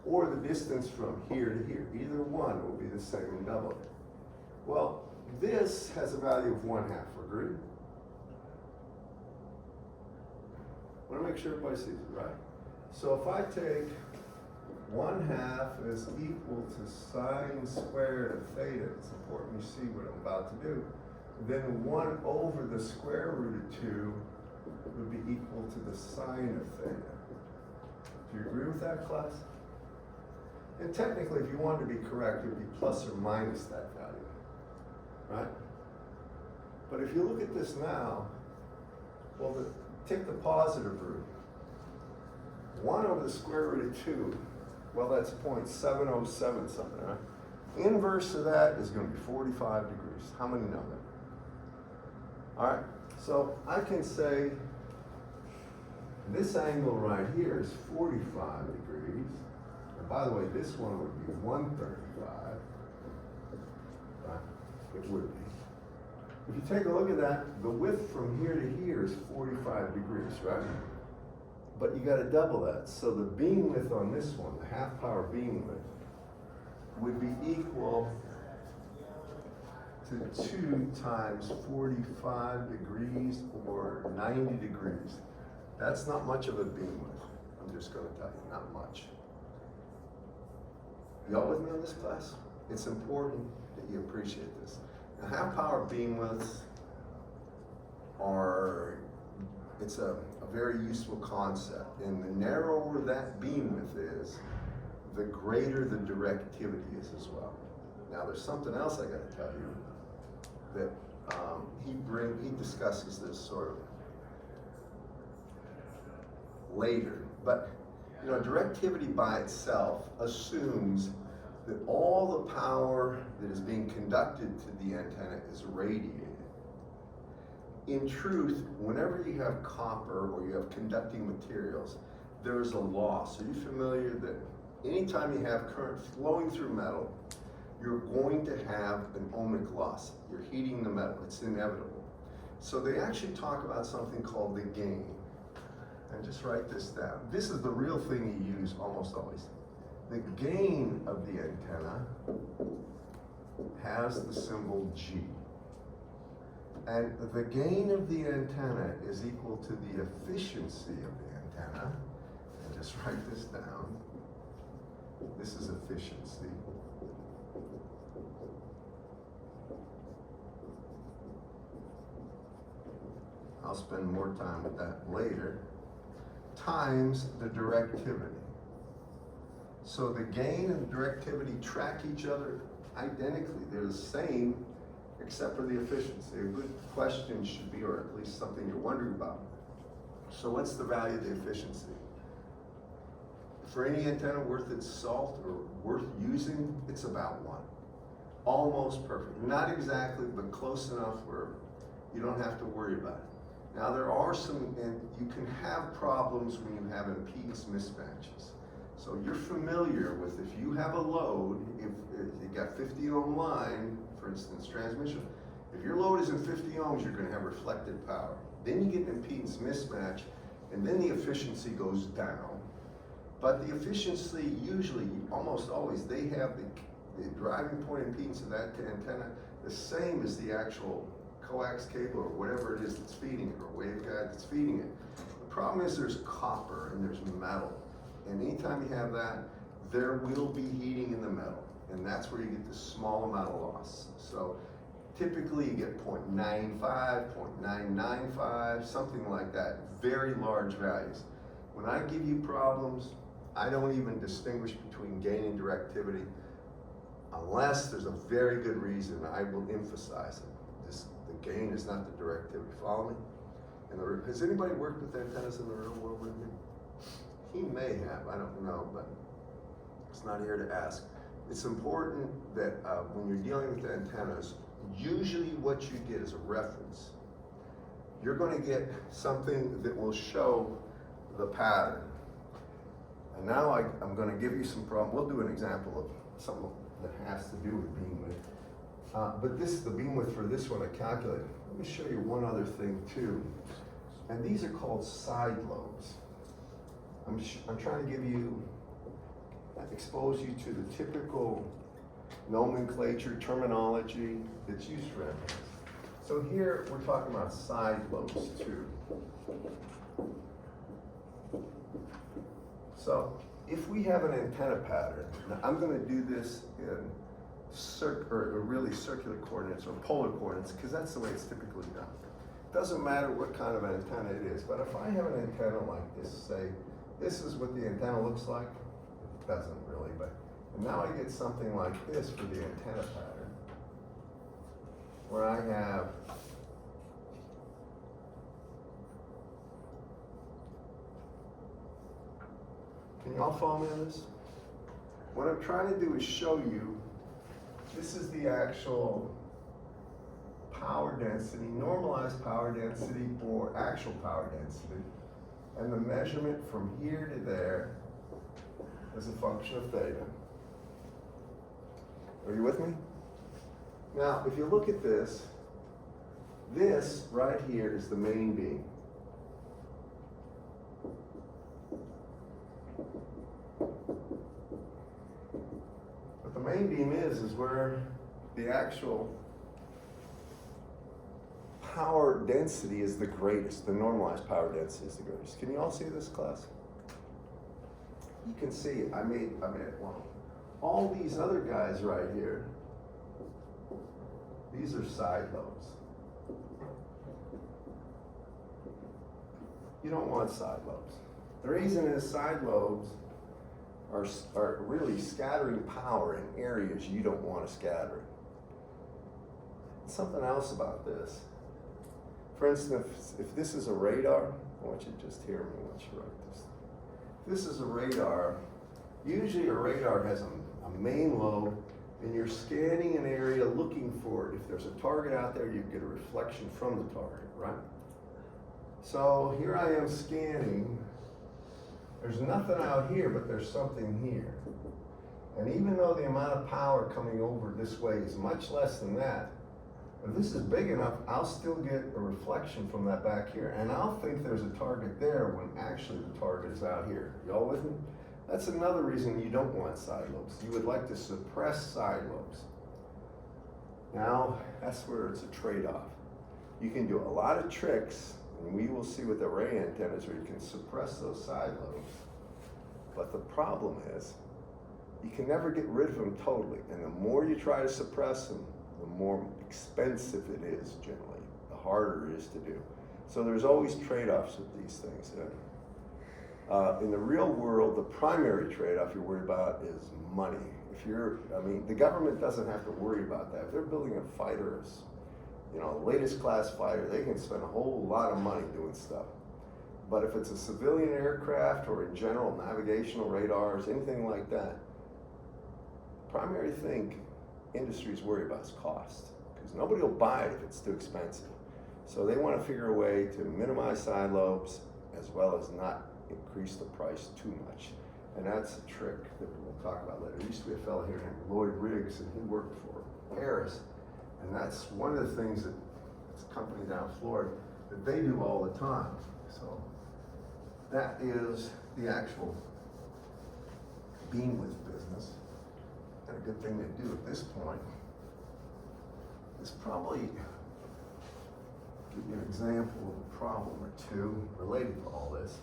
or the distance from here to here. Either one will be the same and double it. Well, this has a value of 1/2, agree? I want to make sure everybody sees it, right? So if I take 1/2 is equal to sine squared of theta, it's important you see what I'm about to do, then 1 over the square root of 2 would be equal to the sine of theta. Do you agree with that, class? And technically, if you wanted to be correct, it would be plus or minus that value, right? But if you look at this now, well, take the positive root. 1 over the square root of 2, well, that's 0.707 something, right? Inverse of that is going to be 45 degrees. How many know that? All right, so I can say this angle right here is 45 degrees. And by the way, this one would be 135. Right? It would be. If you take a look at that, the width from here to here is 45 degrees, right? But you got to double that. So the beam width on this one, the half power beam width, would be equal to 2 times 45 degrees or 90 degrees. That's not much of a beam width. I'm just going to tell you, not much. Y'all with me on this, class? It's important that you appreciate this. Now, half power beam widths it's a very useful concept. And the narrower that beam width is, the greater the directivity is as well. Now, there's something else I got to tell you that he discusses this sort of later. But you know, directivity by itself assumes that all the power that is being conducted to the antenna is radiated. In truth, whenever you have copper or you have conducting materials, there is a loss. Are you familiar that anytime you have current flowing through metal, you're going to have an ohmic loss. You're heating the metal, it's inevitable. So they actually talk about something called the gain. And just write this down. This is the real thing you use almost always. The gain of the antenna has the symbol G. And the gain of the antenna is equal to the efficiency of the antenna. And just write this down. This is efficiency. I'll spend more time with that later. times the directivity. So the gain and directivity track each other identically. They're the same except for the efficiency. A good question should be, or at least something you're wondering about. So what's the value of the efficiency? For any antenna worth its salt or worth using, it's about 1. Almost perfect. Not exactly, but close enough where you don't have to worry about it. Now there are some, and you can have problems when you have impedance mismatches. So you're familiar with, if you have a load, if you got 50 ohm line, for instance, transmission, if your load isn't 50 ohms, you're gonna have reflected power. Then you get an impedance mismatch, and then the efficiency goes down. But the efficiency usually, almost always, they have the driving point impedance of that antenna the same as the actual coax cable or whatever it is that's feeding it, or waveguide that's feeding it. The problem is there's copper and there's metal. And anytime you have that, there will be heating in the metal. And that's where you get this small amount of loss. So typically you get 0.95, 0.995, something like that, very large values. When I give you problems, I don't even distinguish between gain and directivity. Unless there's a very good reason, I will emphasize it. The gain is not the directivity. Follow me? And has anybody worked with antennas in the real world with me? He may have, I don't know, but it's not here to ask. It's important that when you're dealing with antennas, usually what you get is a reference. You're going to get something that will show the pattern. And now I'm going to give you some problem. We'll do an example of something that has to do with beam width. But the beam width for this one I calculated. Let me show you one other thing too. And these are called side lobes. I'm trying to give you, expose you to the typical nomenclature, terminology that's used for antennas. So here we're talking about side lobes too. So if we have an antenna pattern, now I'm going to do this in really circular coordinates or polar coordinates because that's the way it's typically done. Doesn't matter what kind of antenna it is, but if I have an antenna like this, say, this is what the antenna looks like. It doesn't really, but and now I get something like this for the antenna pattern, where I have can y'all follow me on this? What I'm trying to do is show you, this is the actual power density, normalized power density or actual power density. And the measurement from here to there is a function of theta. Are you with me? Now, if you look at this right here is the main beam. What the main beam is where the actual power density is the greatest, the normalized power density is the greatest. Can you all see this, class? You can see, I made it long. All these other guys right here, these are side lobes. You don't want side lobes. The reason is side lobes are really scattering power in areas you don't want to scatter. Something else about this. For instance, if this is a radar, I want you to just hear me once you write this. If this is a radar, usually a radar has a main lobe, and you're scanning an area looking for it. If there's a target out there, you get a reflection from the target, right? So here I am scanning. There's nothing out here, but there's something here. And even though the amount of power coming over this way is much less than that, if this is big enough, I'll still get a reflection from that back here. And I'll think there's a target there when actually the target is out here. Y'all with me? That's another reason you don't want side lobes. You would like to suppress side lobes. Now, that's where it's a trade-off. You can do a lot of tricks, and we will see with array antennas where you can suppress those side lobes. But the problem is, you can never get rid of them totally. And the more you try to suppress them, the more expensive it is generally, the harder it is to do. So there's always trade-offs with these things. In the real world, the primary trade-off you're worried about is money. The government doesn't have to worry about that. If they're building a fighter, latest class fighter, they can spend a whole lot of money doing stuff. But if it's a civilian aircraft or in general navigational radars, anything like that, primary thing industries worry about is cost, because nobody will buy it if it's too expensive. So they want to figure a way to minimize side lobes as well as not increase the price too much. And that's a trick that we'll talk about later. There used to be a fellow here named Lloyd Riggs, and he worked for Harris. And that's one of the things that it's a company down in Florida that they do all the time. So that is the actual beam width business. And a good thing to do at this point is probably give you an example of a problem or two related to all this.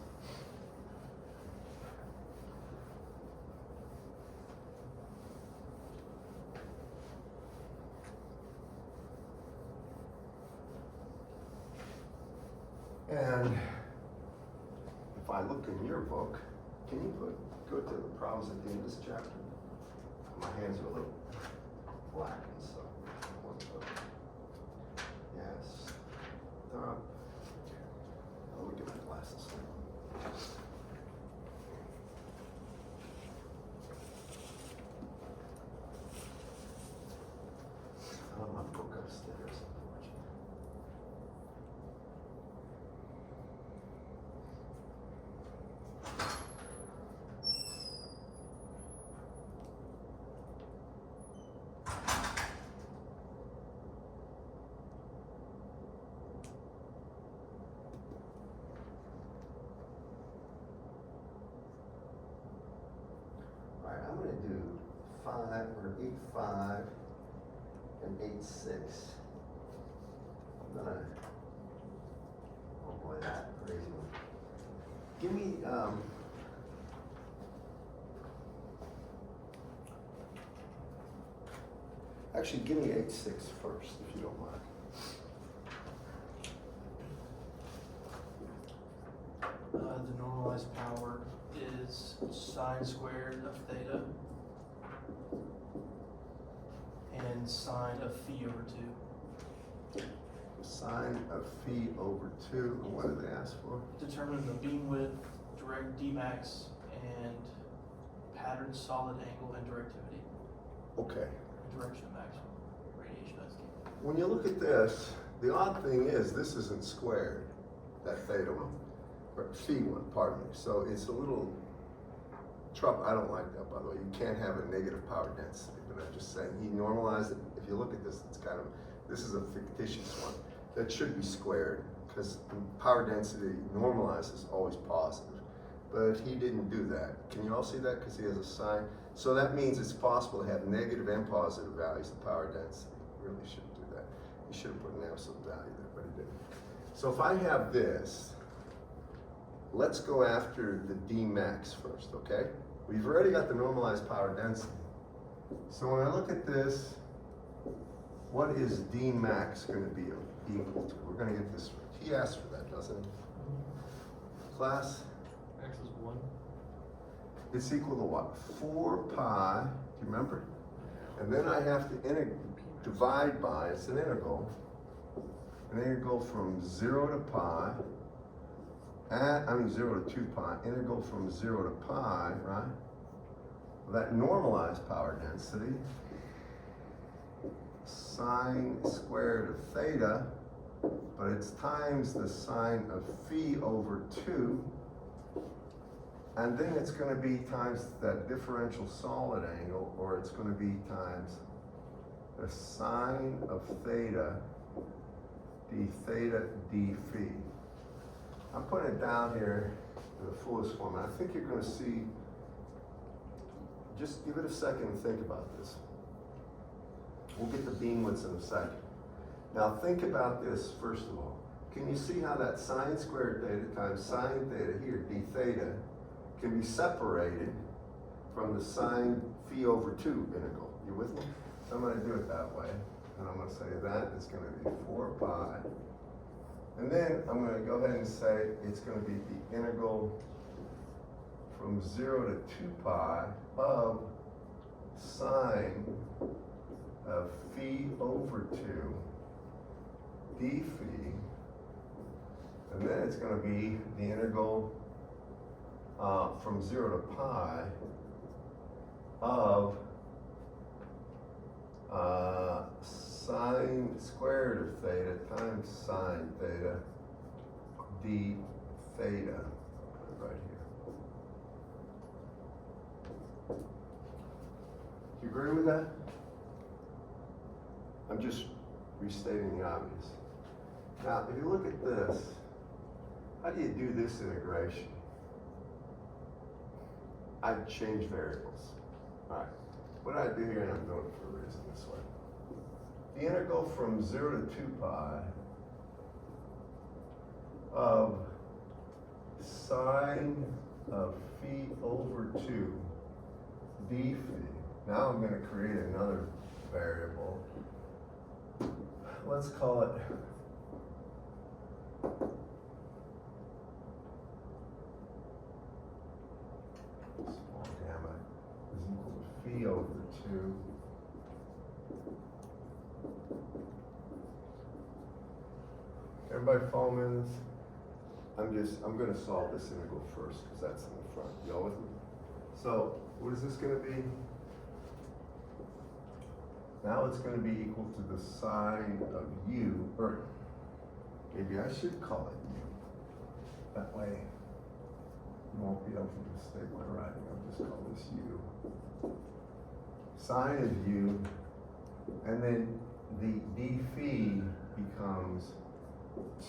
And if I look in your book, can you go to the problems at the end of this chapter? My hands are a little black, and so one foot. Yes. Let me get my glasses. I don't have my book upstairs, unfortunately. I'm going to do 8.5 and 8.6. I'm going to, oh boy, that's crazy one. Give me, actually give me 8.6 first, if you don't mind. The normalized power is sine squared of theta and sine of phi over 2. Sine of phi over 2, and what do they ask for? Determine the beam width, direct Dmax, and pattern solid angle and directivity. Okay. Direction of maximum radiation density. When you look at this, the odd thing is this isn't squared, that theta one, or phi one, pardon me. So it's a little trouble. I don't like that, by the way. You can't have a negative power density, but I'm just saying he normalized it. If you look at this, it's kind of, this is a fictitious one. That should be squared, because power density normalized is always positive. But he didn't do that. Can you all see that? Because he has a sign. So that means it's possible to have negative and positive values of power density. You really shouldn't do that. You should have put an absolute value there, but he didn't. So if I have this, let's go after the Dmax first, okay? We've already got the normalized power density. So when I look at this, what is Dmax going to be equal to? We're going to get this. He asked for that, doesn't he? Class? X is 1. It's equal to what? 4 pi, do you remember? And then I have to divide by, it's an integral. And then you go from 0 to pi, 0 to 2 pi, integral from 0 to pi, right? That normalized power density, sine squared of theta, but it's times the sine of phi over 2, and then it's going to be times that differential solid angle, or it's going to be times the sine of theta d theta d phi. I'm putting it down here in the fullest form. I think you're going to see, just give it a second and think about this. We'll get the beam widths in a second. Now think about this first of all. Can you see how that sine squared theta times sine theta here, d theta, can be separated from the sine phi over 2 integral? You with me? So I'm going to do it that way. And I'm going to say that is going to be 4 pi. And then I'm going to go ahead and say it's going to be the integral from 0 to 2 pi of sine of phi over 2 d phi, and then it's going to be the integral from 0 to pi of sine squared of theta times sine theta d theta, right here. Do you agree with that? I'm just restating the obvious. Now, if you look at this, how do you do this integration? I'd change variables. All right, what I do here, and I'm doing it for a reason this way. The integral from 0 to 2 pi of sine of phi over 2 d phi. Now I'm going to create another variable. Let's call it small gamma is equal to phi over 2 everybody follow me in this? I'm going to solve this integral first because that's in the front. Y'all with me? So what is this going to be? Now it's going to be equal to the sine of u, or maybe I should call it u. That way you won't be able to mistake my writing. I'll just call this u. Sine of u, and then the d phi becomes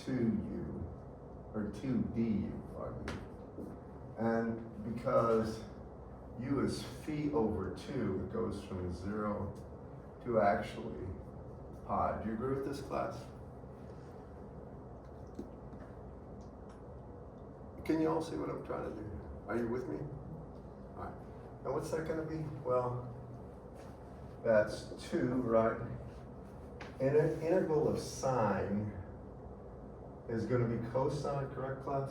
2u, or 2du, pardon me. And because u is phi over 2, it goes from 0 to actually pi. Do you agree with this, class? Can you all see what I'm trying to do? Are you with me? All right. And what's that going to be? Well, that's 2, right? And an integral of sine is going to be cosine, correct, class?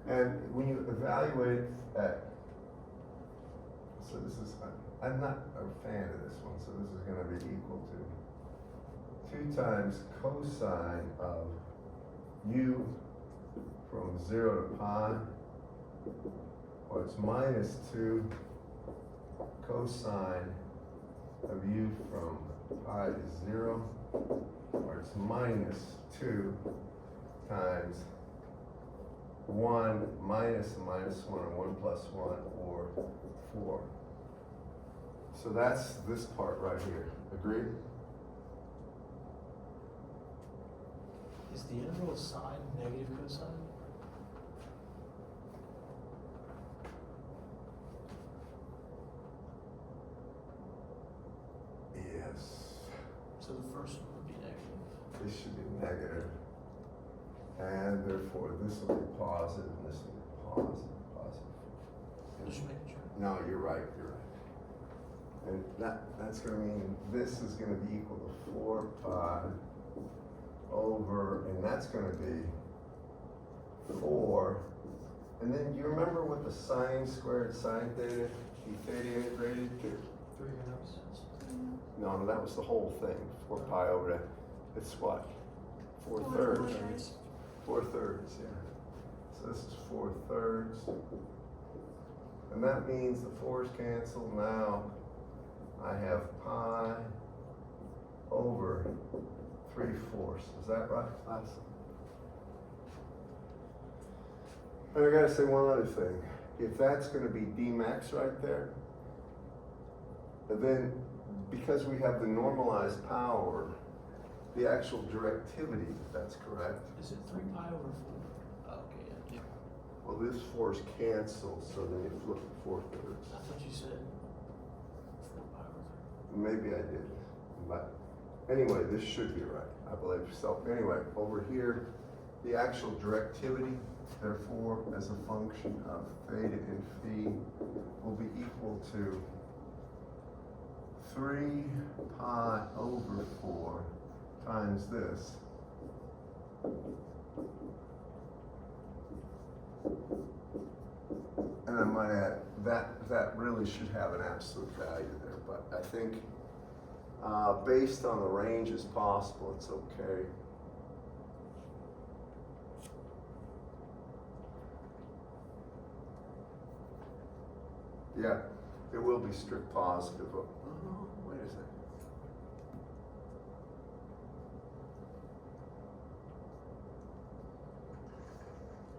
And when you evaluate at, so this is, I'm not a fan of this one, so this is going to be equal to 2 times cosine of u from 0 to pi, or it's minus 2 cosine of u from pi to 0, or it's minus 2 times 1 minus a minus 1, or 1 plus 1, or 4. So that's this part right here. Agreed? Is the integral of sine negative cosine? Yes. So the first one would be negative. This should be negative. And therefore, this will be positive, and this will be positive, positive. Just making sure. No, you're right, you're right. And that's going to mean this is going to be equal to 4 pi over, and that's going to be 4. And then you remember what the sine squared sine theta, d theta integrated to? 3 halves. No, that was the whole thing. 4 pi over that. It's what? 4/3. 4/3, yeah. So this is 4/3. And that means the 4's cancel. Now I have pi over 3/4. Is that right, class? And I gotta say one other thing. If that's gonna be d max right there, then because we have the normalized power, the actual directivity, if that's correct. Is it 3 pi over 4? Oh, okay, yeah. Well, this 4's canceled, so then you flip to 4/3. I thought you said 4 pi over Maybe I did, but anyway, this should be right, I believe. So anyway, over here, the actual directivity, therefore, as a function of theta and phi, will be equal to 3 pi over 4 times this. I might add, that really should have an absolute value there, but I think, based on the ranges possible, it's okay. Yeah, it will be strict positive. Oh, wait a second.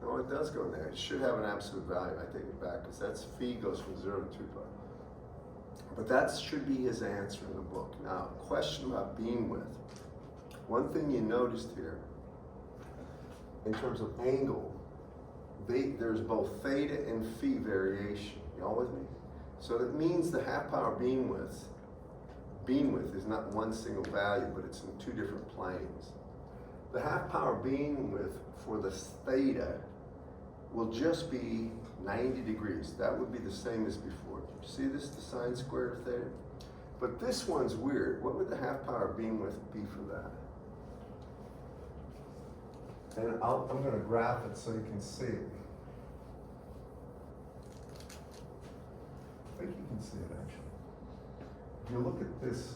No, it does go there. It should have an absolute value. I take it back, because that's phi goes from 0 to 2 pi. But that should be his answer in the book. Now, question about beam width. One thing you noticed here, in terms of angle, there's both theta and phi variation. You all with me? So that means the half power beam width is not one single value, but it's in two different planes. The half power beam width for the theta will just be 90 degrees. That would be the same as before. You see this, the sine squared of theta? But this one's weird. What would the half power beam width be for that? And I'm going to graph it so you can see it. I think you can see it actually. If you look at this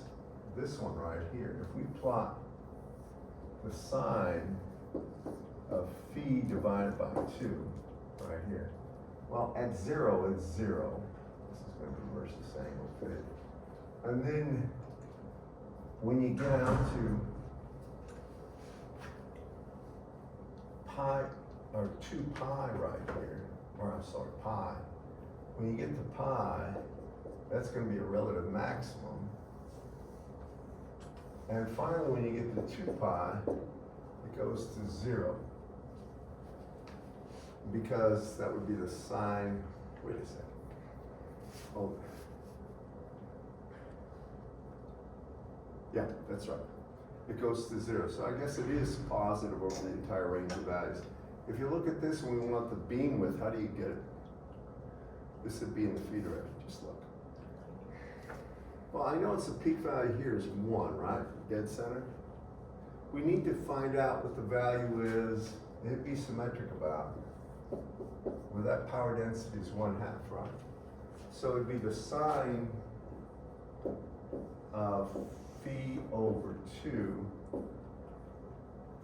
one right here, if we plot the sine of phi divided by 2 right here, well, at 0 it's 0. This is going to be versus angle theta. And then when you get out to pi, or 2 pi right here, or I'm sorry, pi, when you get to pi, that's going to be a relative maximum. And finally, when you get to 2 pi, it goes to 0. Because that would be the sine, wait a second. Oh. Yeah, that's right. It goes to 0. So I guess it is positive over the entire range of values. If you look at this and we want the beam width, how do you get it? This would be in the phi direction, just look. Well, I know it's the peak value here is 1, right? Dead center. We need to find out what the value is, it'd be symmetric about, where that power density is 1/2, right? So it'd be the sine of phi over 2,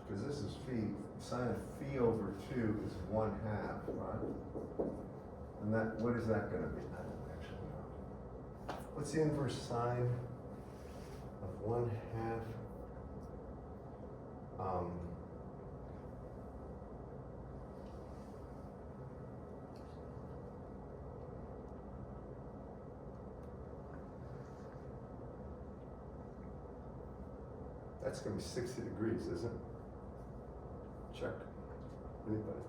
because this is phi, sine of phi over 2 is 1/2, right? And that, what is that going to be? I don't actually know. What's the inverse sine of 1/2? That's going to be 60 degrees, isn't it? Check. Anybody?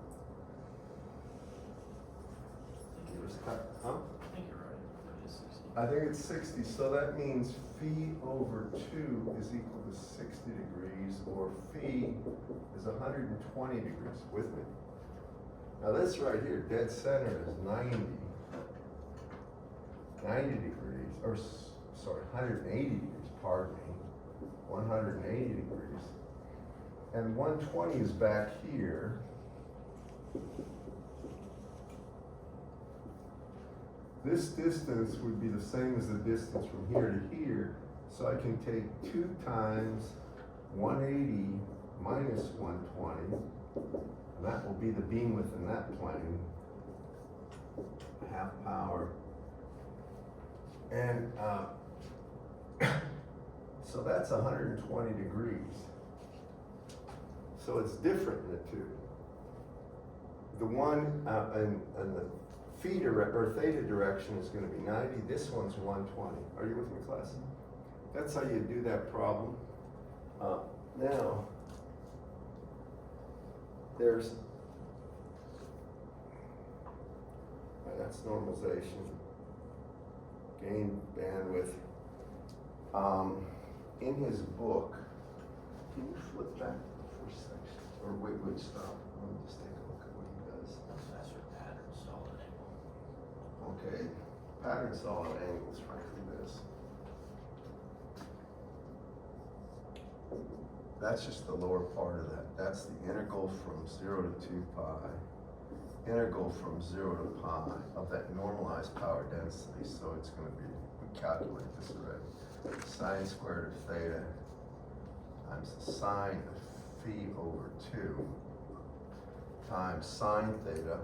Huh? I think you're right. It is 60. I think it's 60, so that means phi over 2 is equal to 60 degrees, or phi is 120 degrees, with me. Now this right here, dead center is 90 degrees, or sorry, 180 degrees, pardon me, 180 degrees. And 120 is back here. This distance would be the same as the distance from here to here, so I can take 2 times 180 minus 120, and that will be the beam width in that plane, half power. And so that's 120 degrees. So it's different in the two. The one in the theta direction is going to be 90. This one's 120. Are you with me, class? That's how you do that problem. Now, there's, that's normalization, gain bandwidth. In his book, can you flip back to the first section? Or wait, stop. Let me just take a look at what he does. Professor pattern solid angle. Okay, pattern solid angles, frankly, this. That's just the lower part of that. That's the integral from 0 to 2 pi. integral from 0 to pi of that normalized power density, so it's gonna be, we calculate this already. Sine squared of theta times the sine of phi over 2 times sine theta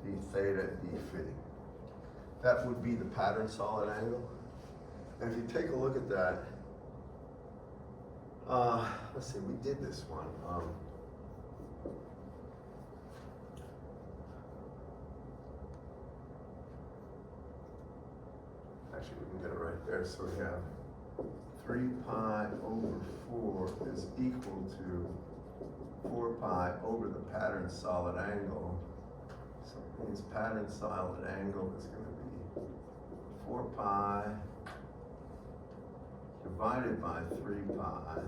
d theta d phi. That would be the pattern solid angle. And if you take a look at that, let's see, we did this one. Actually, we can get it right there. So we have 3 pi over 4 is equal to 4 pi over the pattern solid angle. So it means pattern solid angle is going to be 4 pi divided by 3 pi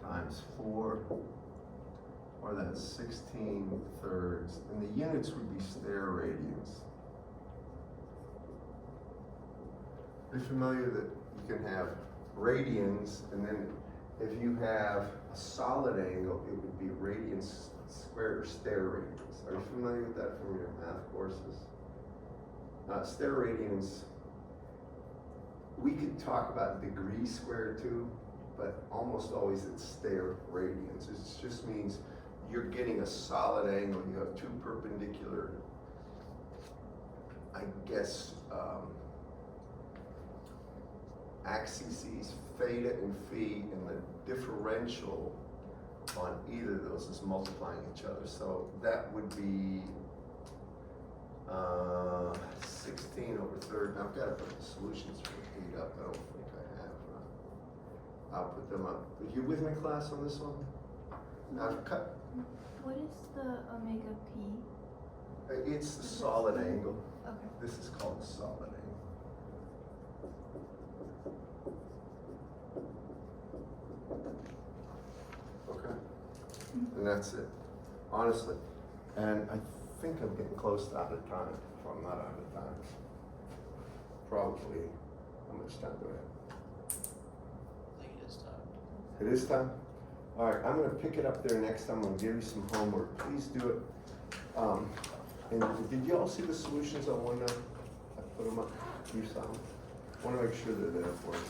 times 4, or that's 16 thirds. And the units would be stair radians. Are you familiar that you can have radians, and then if you have a solid angle, it would be radians squared or stair radians. Are you familiar with that from your math courses? Stair radians, we could talk about degrees squared too, but almost always it's stair radians. It just means you're getting a solid angle. You have two perpendicular, I guess, axes, theta and phi, and the differential on either of those is multiplying each other. So that would be 16 over third. Now I've got to put the solutions for 8 up. I don't think I have. I'll put them up. Are you with me, class, on this one? I've cut. What is the omega p? It's the solid angle. Okay. This is called the solid angle. Okay. And that's it, honestly. And I think I'm getting close to out of time, if I'm not out of time. Probably, how much time do I have? I think it is time. It is time? All right, I'm gonna pick it up there next time. I'm gonna give you some homework. Please do it. And did you all see the solutions on OneNote? I put them up. You saw them? I wanna make sure they're there for you.